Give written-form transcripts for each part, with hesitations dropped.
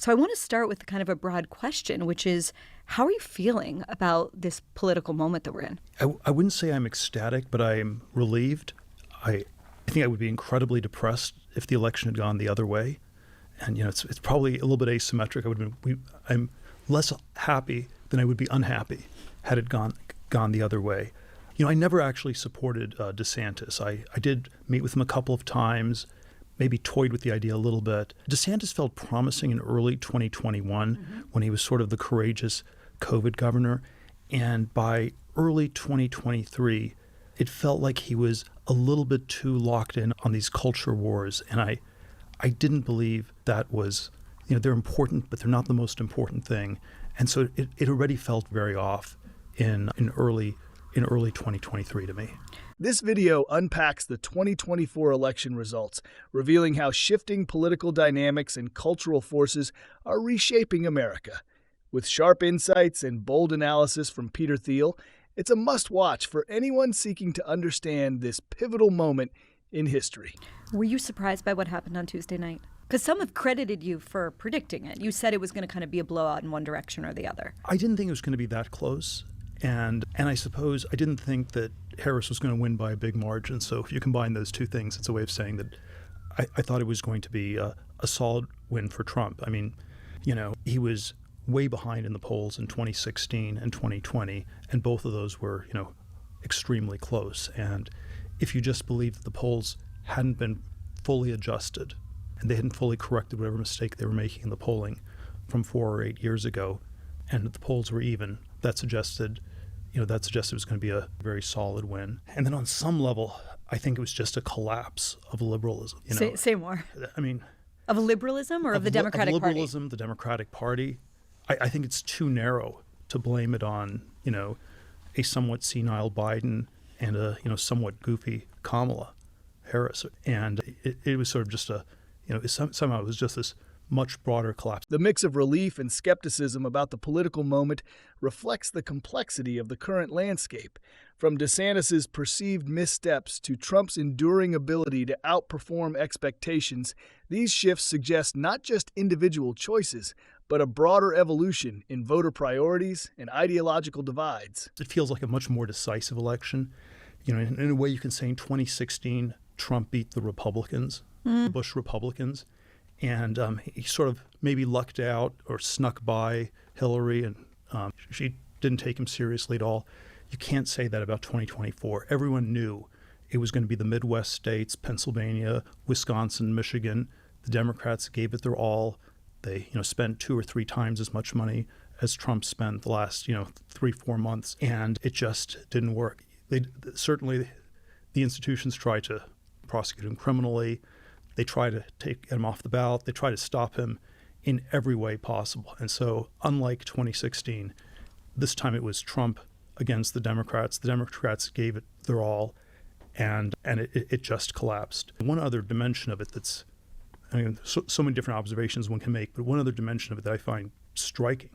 So I want to start with kind of a broad question, which is, how are you feeling about this political moment that we're in? I wouldn't say I'm ecstatic, but I'm relieved. I think I would be incredibly depressed if the election had gone the other way. And, it's probably a little bit asymmetric. I'm less happy than I would be unhappy had it gone the other way. I never actually supported DeSantis. I did meet with him a couple of times, maybe toyed with the idea a little bit. DeSantis felt promising in early 2021 when he was sort of the courageous COVID governor. And by early 2023, it felt like he was a little bit too locked in on these culture wars. And I didn't believe that was, they're important, but they're not the most important thing. And so it already felt very off in early 2023 to me. This video unpacks the 2024 election results, revealing how shifting political dynamics and cultural forces are reshaping America. With sharp insights and bold analysis from Peter Thiel, it's a must-watch for anyone seeking to understand this pivotal moment in history. Were you surprised by what happened on Tuesday night? Because some have credited you for predicting it. You said it was going to kind of be a blowout in one direction or the other. I didn't think it was going to be that close. And I suppose I didn't think that Harris was going to win by a big margin. So if you combine those two things, it's a way of saying that I thought it was going to be a solid win for Trump. I mean, he was way behind in the polls in 2016 and 2020, and both of those were, extremely close. And if you just believe that the polls hadn't been fully adjusted and they hadn't fully corrected whatever mistake they were making in the polling from 4 or 8 years ago, and the polls were even, that suggested it was going to be a very solid win. And then on some level, I think it was just a collapse of liberalism. Say more. I mean, of liberalism or of the Democratic Party? Of liberalism, the Democratic Party. I think it's too narrow to blame it on, a somewhat senile Biden and a, somewhat goofy Kamala Harris. And it was sort of just somehow it was just this much broader collapse. The mix of relief and skepticism about the political moment reflects the complexity of the current landscape. From DeSantis' perceived missteps to Trump's enduring ability to outperform expectations, these shifts suggest not just individual choices, but a broader evolution in voter priorities and ideological divides. It feels like a much more decisive election. In a way you can say in 2016, Trump beat the Republicans, the Bush Republicans. And he sort of maybe lucked out or snuck by Hillary, and she didn't take him seriously at all. You can't say that about 2024. Everyone knew it was going to be the Midwest states, Pennsylvania, Wisconsin, Michigan. The Democrats gave it their all. They spent 2 or 3 times as much money as Trump spent the last 3-4 months, and it just didn't work. Certainly the institutions tried to prosecute him criminally. They try to take him off the ballot. They try to stop him in every way possible. And so, unlike 2016, this time it was Trump against the Democrats. The Democrats gave it their all, and it just collapsed. One other dimension of it that's, so many different observations one can make, but one other dimension of it that I find striking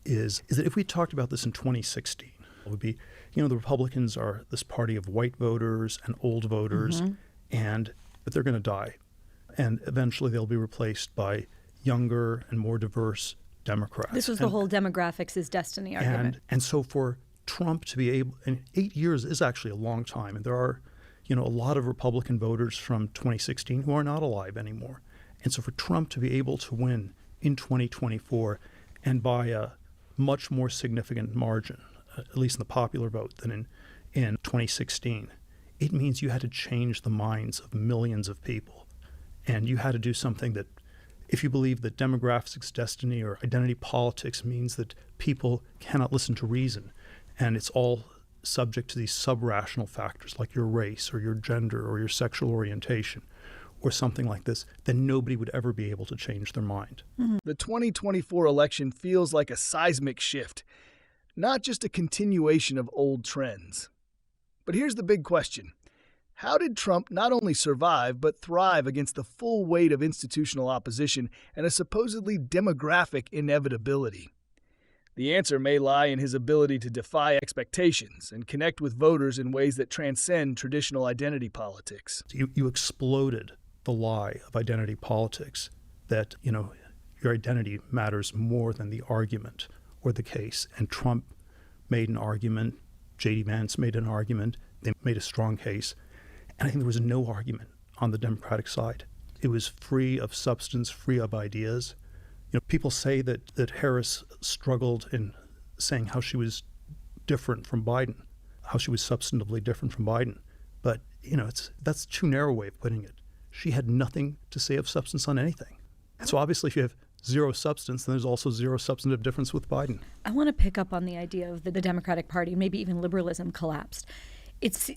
is that if we talked about this in 2016, it would be, the Republicans are this party of white voters and old voters, but they're going to die. And eventually they'll be replaced by younger and more diverse Democrats. This was the whole demographics is destiny argument. And so for Trump to be able, and 8 years is actually a long time, and there are, a lot of Republican voters from 2016 who are not alive anymore. And so for Trump to be able to win in 2024 and by a much more significant margin, at least in the popular vote, than in 2016, it means you had to change the minds of millions of people. And you had to do something that, if you believe that demographics, destiny, or identity politics means that people cannot listen to reason, and it's all subject to these sub-rational factors like your race or your gender or your sexual orientation or something like this, then nobody would ever be able to change their mind. The 2024 election feels like a seismic shift, not just a continuation of old trends. But here's the big question. How did Trump not only survive, but thrive against the full weight of institutional opposition and a supposedly demographic inevitability? The answer may lie in his ability to defy expectations and connect with voters in ways that transcend traditional identity politics. You exploded the lie of identity politics that, your identity matters more than the argument or the case. And Trump made an argument. J.D. Vance made an argument. They made a strong case. And I think there was no argument on the Democratic side. It was free of substance, free of ideas. People say that Harris struggled in saying how she was different from Biden, how she was substantively different from Biden. But, that's too narrow a way of putting it. She had nothing to say of substance on anything. And so obviously if you have zero substance, then there's also zero substantive difference with Biden. I want to pick up on the idea of the Democratic Party, maybe even liberalism collapsed. It's,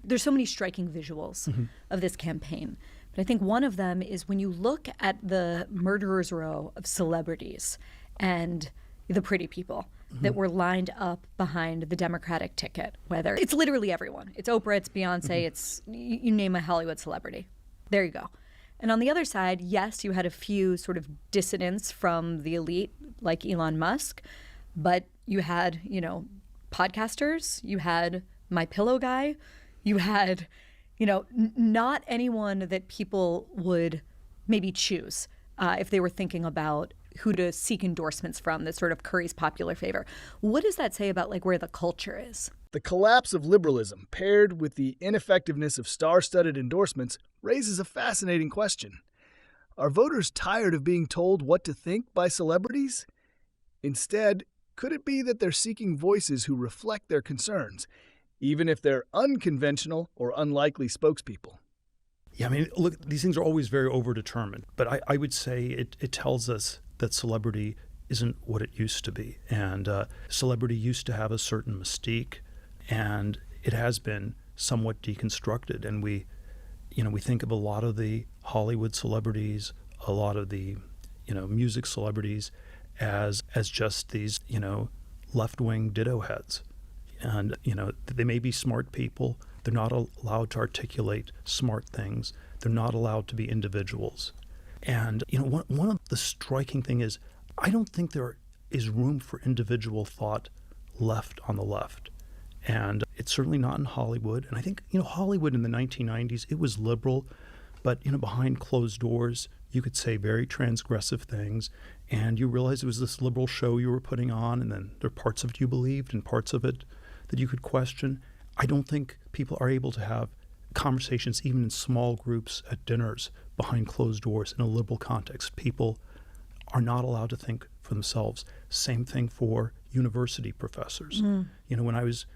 there's so many striking visuals of this campaign. But I think one of them is when you look at the murderer's row of celebrities and the pretty people that were lined up behind the Democratic ticket, whether it's literally everyone. It's Oprah, it's Beyonce, it's you name a Hollywood celebrity. There you go. And on the other side, yes, you had a few sort of dissidents from the elite like Elon Musk, but you had, podcasters, you had My Pillow guy, you had, not anyone that people would maybe choose if they were thinking about who to seek endorsements from that sort of curries popular favor. What does that say about where the culture is? The collapse of liberalism, paired with the ineffectiveness of star-studded endorsements, raises a fascinating question. Are voters tired of being told what to think by celebrities? Instead, could it be that they're seeking voices who reflect their concerns, even if they're unconventional or unlikely spokespeople? Yeah, look, these things are always very overdetermined, but I would say it tells us that celebrity isn't what it used to be. And celebrity used to have a certain mystique, and it has been somewhat deconstructed. And we think of a lot of the Hollywood celebrities, a lot of the, music celebrities as just these, left-wing ditto heads. And, they may be smart people. They're not allowed to articulate smart things. They're not allowed to be individuals. And, one of the striking thing is I don't think there is room for individual thought left on the left. And it's certainly not in Hollywood. And I think, Hollywood in the 1990s, it was liberal, but, behind closed doors, you could say very transgressive things. And you realize it was this liberal show you were putting on, and then there are parts of it you believed and parts of it that you could question. I don't think people are able to have conversations, even in small groups at dinners, behind closed doors in a liberal context. People are not allowed to think for themselves. Same thing for university professors. When I was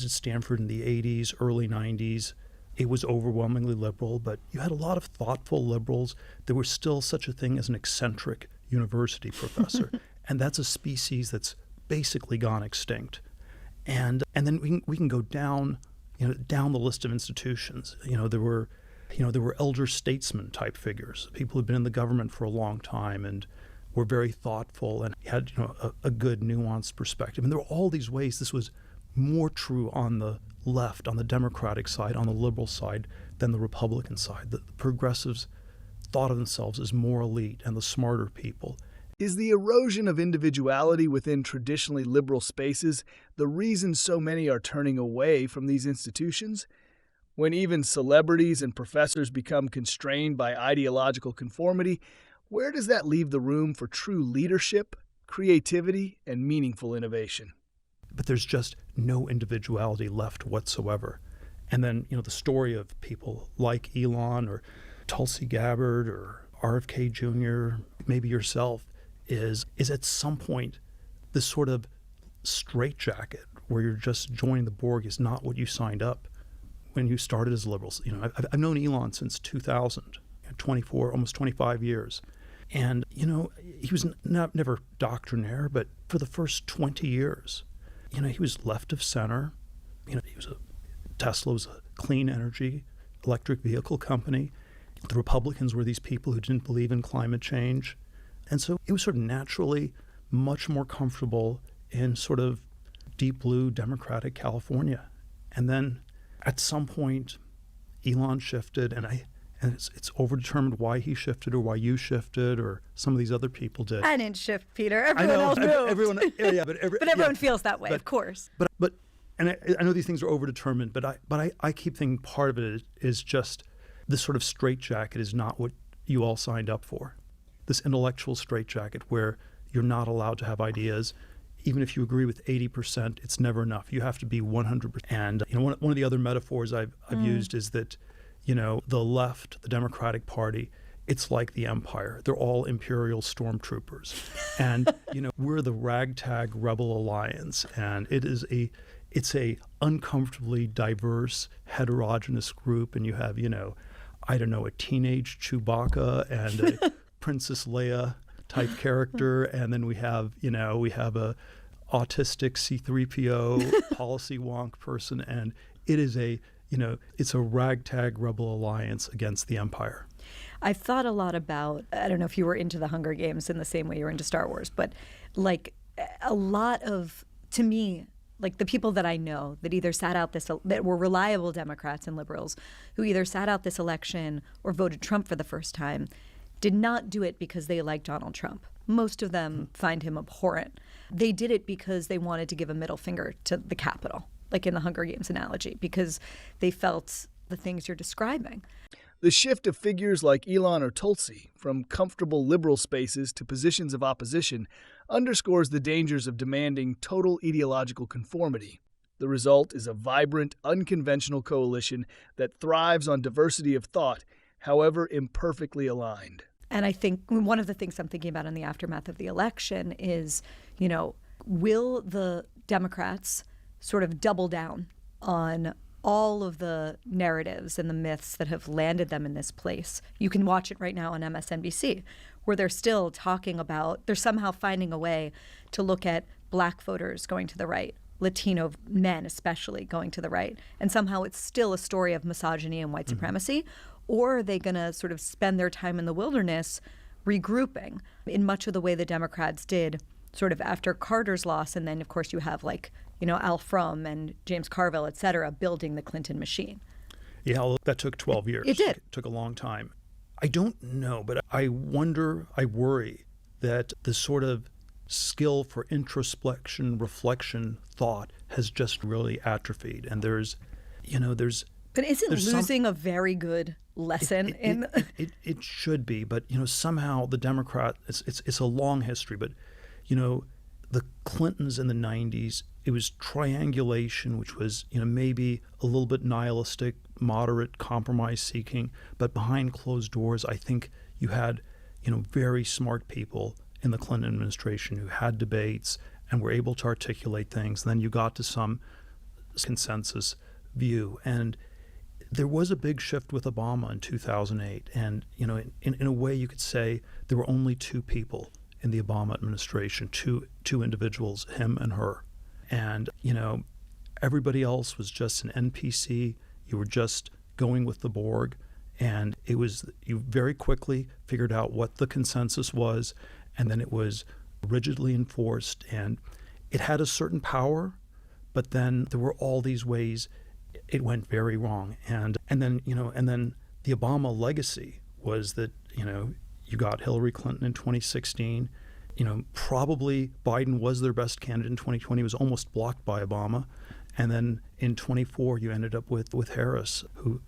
at Stanford in the 80s, early 90s, it was overwhelmingly liberal, but you had a lot of thoughtful liberals. There was still such a thing as an eccentric university professor, and that's a species that's basically gone extinct. And then we can go down the list of institutions. There were elder statesman type figures, people who'd been in the government for a long time and were very thoughtful and had a good nuanced perspective. And there were all these ways this was more true on the left, on the Democratic side, on the liberal side, than the Republican side. The progressives thought of themselves as more elite and the smarter people. Is the erosion of individuality within traditionally liberal spaces the reason so many are turning away from these institutions? When even celebrities and professors become constrained by ideological conformity, where does that leave the room for true leadership, creativity, and meaningful innovation? But there's just no individuality left whatsoever. And then, the story of people like Elon or Tulsi Gabbard or RFK Jr., maybe yourself, is at some point this sort of straitjacket where you're just joining the Borg is not what you signed up when you started as liberals. I've known Elon since 2000, 24, almost 25 years. And, he was never doctrinaire, but for the first 20 years, he was left of center. Tesla was a clean energy, electric vehicle company. The Republicans were these people who didn't believe in climate change. And so it was sort of naturally much more comfortable in sort of deep blue Democratic California. And then at some point, Elon shifted, and it's overdetermined why he shifted or why you shifted or some of these other people did. I didn't shift, Peter. Everyone else moved. But everyone feels that way, of course. But I know these things are overdetermined, but I keep thinking part of it is just this sort of straitjacket is not what you all signed up for. This intellectual straitjacket where you're not allowed to have ideas. Even if you agree with 80%, it's never enough. You have to be 100%. And one of the other metaphors I've used is that, the left, the Democratic Party, it's like the empire. They're all imperial stormtroopers. And, we're the ragtag rebel alliance. And it's a uncomfortably diverse, heterogeneous group. And you have, a teenage Chewbacca and a Princess Leia type character, and then we have a autistic C-3PO policy wonk person, and it is it's a ragtag rebel alliance against the empire. I've thought a lot about, I don't know if you were into the Hunger Games in the same way you were into Star Wars, but like a lot of, to me, like the people that I know that either that were reliable Democrats and liberals who either sat out this election or voted Trump for the first time, did not do it because they liked Donald Trump. Most of them find him abhorrent. They did it because they wanted to give a middle finger to the Capitol, like in the Hunger Games analogy, because they felt the things you're describing. The shift of figures like Elon or Tulsi from comfortable liberal spaces to positions of opposition underscores the dangers of demanding total ideological conformity. The result is a vibrant, unconventional coalition that thrives on diversity of thought, however imperfectly aligned. And I think one of the things I'm thinking about in the aftermath of the election is, will the Democrats sort of double down on all of the narratives and the myths that have landed them in this place? You can watch it right now on MSNBC, where they're still talking about, they're somehow finding a way to look at Black voters going to the right, Latino men especially going to the right, and somehow it's still a story of misogyny and white supremacy. Or are they going to sort of spend their time in the wilderness regrouping in much of the way the Democrats did sort of after Carter's loss? And then, of course, you have Al Frum and James Carville, et cetera, building the Clinton machine. Yeah, that took 12 years. It did. It took a long time. I don't know, but I worry that the sort of skill for introspection, reflection, thought has just really atrophied. And there's But isn't losing a very good lesson It should be, but somehow the Democrat, it's a long history, but the Clintons in the 90s, it was triangulation, which was maybe a little bit nihilistic, moderate, compromise seeking, but behind closed doors, I think you had very smart people in the Clinton administration who had debates and were able to articulate things. And then you got to some consensus view, and there was a big shift with Obama in 2008, and in a way you could say there were only two people in the Obama administration, two individuals, him and her, and everybody else was just an NPC. You were just going with the Borg, and you very quickly figured out what the consensus was, and then it was rigidly enforced, and it had a certain power, but then there were all these ways it went very wrong. And then the Obama legacy was that, you got Hillary Clinton in 2016. Probably Biden was their best candidate in 2020. It was almost blocked by Obama. And then in 24, you ended up with Harris, who,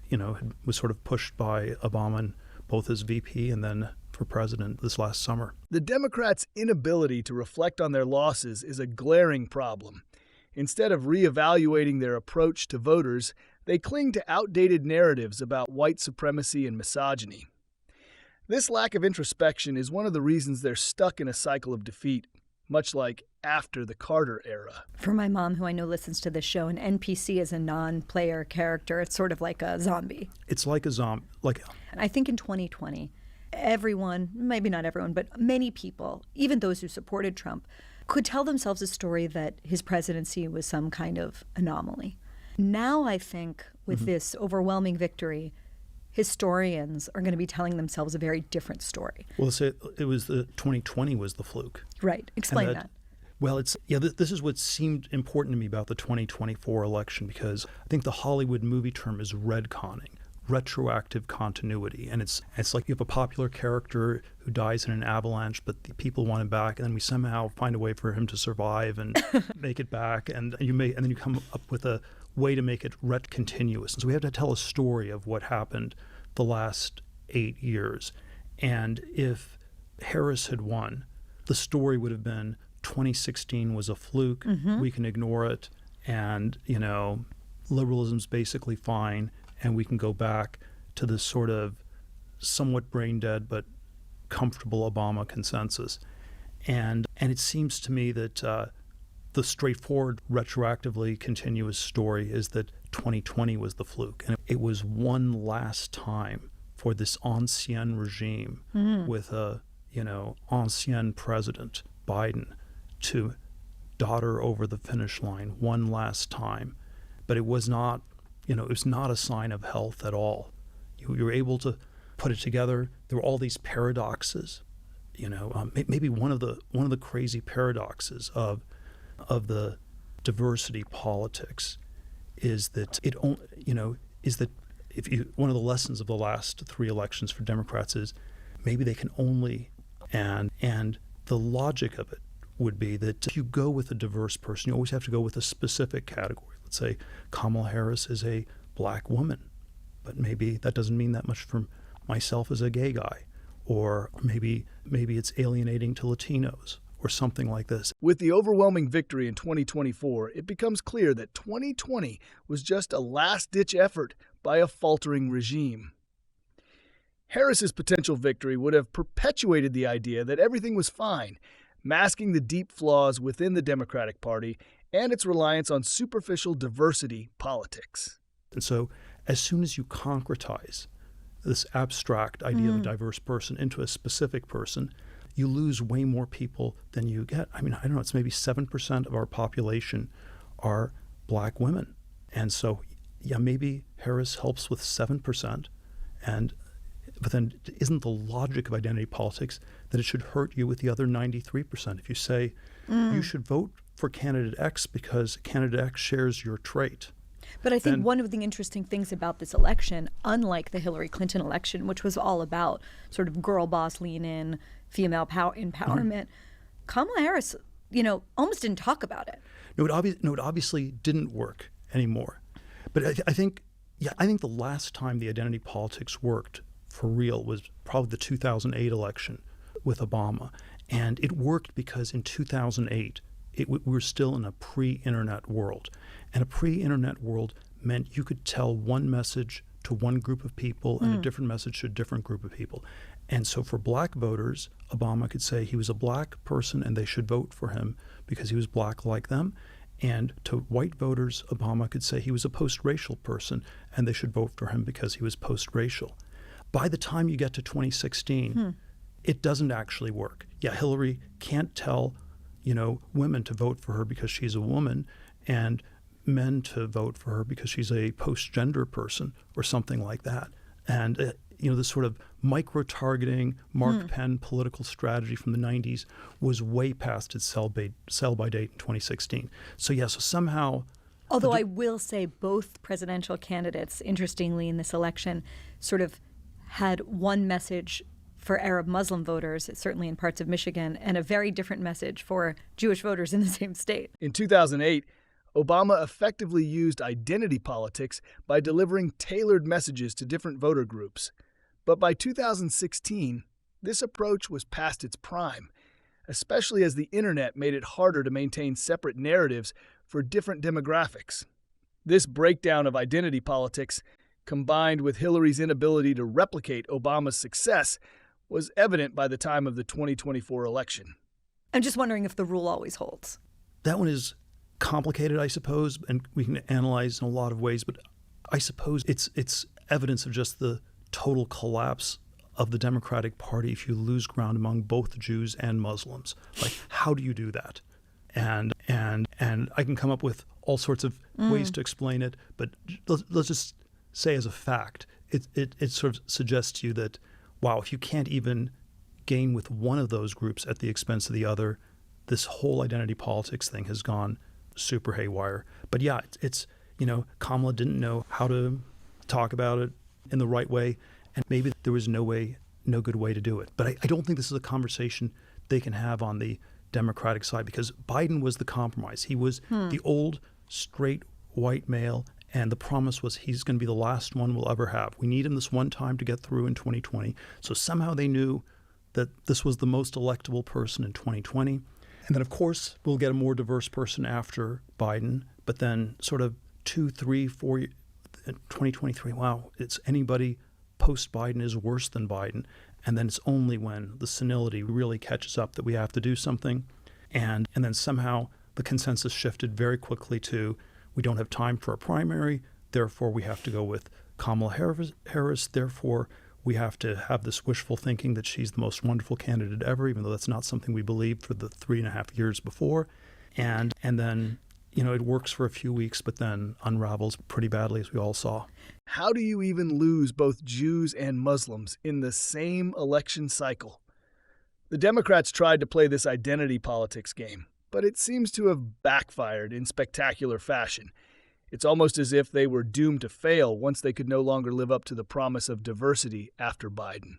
was sort of pushed by Obama, both as VP and then for president this last summer. The Democrats' inability to reflect on their losses is a glaring problem. Instead of reevaluating their approach to voters, they cling to outdated narratives about white supremacy and misogyny. This lack of introspection is one of the reasons they're stuck in a cycle of defeat, much like after the Carter era. For my mom, who I know listens to this show, an NPC is a non-player character. It's sort of like a zombie. It's like a zombie. I think in 2020, everyone, maybe not everyone, but many people, even those who supported Trump, could tell themselves a story that his presidency was some kind of anomaly. Now I think with this overwhelming victory, historians are going to be telling themselves a very different story. Well, it was the 2020 was the fluke. Right. Explain that. Well, this is what seemed important to me about the 2024 election, because I think the Hollywood movie term is retconning, retroactive continuity. And it's like you have a popular character who dies in an avalanche, but the people want him back, and then we somehow find a way for him to survive and make it back, and then you come up with a way to make it continuous. And so we have to tell a story of what happened the last 8 years. And if Harris had won, the story would have been 2016 was a fluke, we can ignore it, and, liberalism's basically fine, and we can go back to this sort of somewhat brain dead but comfortable Obama consensus. And it seems to me that the straightforward, retroactively continuous story is that 2020 was the fluke. And it was one last time for this ancien regime with a, ancien president, Biden, to daughter over the finish line one last time. But it was not, it was not a sign of health at all. You were able to put it together. There were all these paradoxes. Maybe one of the crazy paradoxes of the diversity politics is that one of the lessons of the last three elections for Democrats is maybe they can only, and the logic of it would be that if you go with a diverse person, you always have to go with a specific category. Let's say Kamala Harris is a black woman, but maybe that doesn't mean that much for myself as a gay guy, or maybe it's alienating to Latinos or something like this. With the overwhelming victory in 2024, it becomes clear that 2020 was just a last-ditch effort by a faltering regime. Harris's potential victory would have perpetuated the idea that everything was fine, masking the deep flaws within the Democratic Party and its reliance on superficial diversity politics. And so as soon as you concretize this abstract idea of a diverse person into a specific person, you lose way more people than you get. I don't know, it's maybe 7% of our population are black women. And so, yeah, maybe Harris helps with 7%. But then isn't the logic of identity politics that it should hurt you with the other 93%? If you say you should vote for candidate X because candidate X shares your trait. But I think one of the interesting things about this election, unlike the Hillary Clinton election, which was all about sort of girl boss lean in, female empowerment, Kamala Harris, almost didn't talk about it. No, it obviously didn't work anymore. But I think the last time the identity politics worked for real was probably the 2008 election with Obama. And it worked because in 2008, we were still in a pre-internet world. And a pre-internet world meant you could tell one message to one group of people and a different message to a different group of people. And so for black voters, Obama could say he was a black person and they should vote for him because he was black like them. And to white voters, Obama could say he was a post-racial person and they should vote for him because he was post-racial. By the time you get to 2016, it doesn't actually work. Yeah, Hillary can't tell, women to vote for her because she's a woman and men to vote for her because she's a post-gender person or something like that. And, this sort of micro-targeting, Mark Penn political strategy from the 90s was way past its sell-by date in 2016. So somehow... Although I will say both presidential candidates, interestingly, in this election, sort of had one message for Arab Muslim voters, certainly in parts of Michigan, and a very different message for Jewish voters in the same state. In 2008, Obama effectively used identity politics by delivering tailored messages to different voter groups. But by 2016, this approach was past its prime, especially as the internet made it harder to maintain separate narratives for different demographics. This breakdown of identity politics, combined with Hillary's inability to replicate Obama's success, was evident by the time of the 2024 election. I'm just wondering if the rule always holds. That one is complicated, I suppose, and we can analyze in a lot of ways, but I suppose it's evidence of just the total collapse of the Democratic Party if you lose ground among both Jews and Muslims. Like, how do you do that? And I can come up with all sorts of ways to explain it, but let's just say as a fact, it sort of suggests to you that, wow, if you can't even gain with one of those groups at the expense of the other, this whole identity politics thing has gone super haywire. But yeah, it's Kamala didn't know how to talk about it in the right way, and maybe there was no good way to do it. But I don't think this is a conversation they can have on the Democratic side because Biden was the compromise. He was the old, straight, white male, And the promise was he's going to be the last one we'll ever have. We need him this one time to get through in 2020. So somehow they knew that this was the most electable person in 2020. And then, of course, we'll get a more diverse person after Biden. But then sort of 2, 3, 4, 2023, wow, it's anybody post-Biden is worse than Biden. And then it's only when the senility really catches up that we have to do something. And then somehow the consensus shifted very quickly to we don't have time for a primary, therefore we have to go with Kamala Harris, therefore we have to have this wishful thinking that she's the most wonderful candidate ever, even though that's not something we believed for the 3.5 years before. And then, it works for a few weeks, but then unravels pretty badly, as we all saw. How do you even lose both Jews and Muslims in the same election cycle? The Democrats tried to play this identity politics game, but it seems to have backfired in spectacular fashion. It's almost as if they were doomed to fail once they could no longer live up to the promise of diversity after Biden.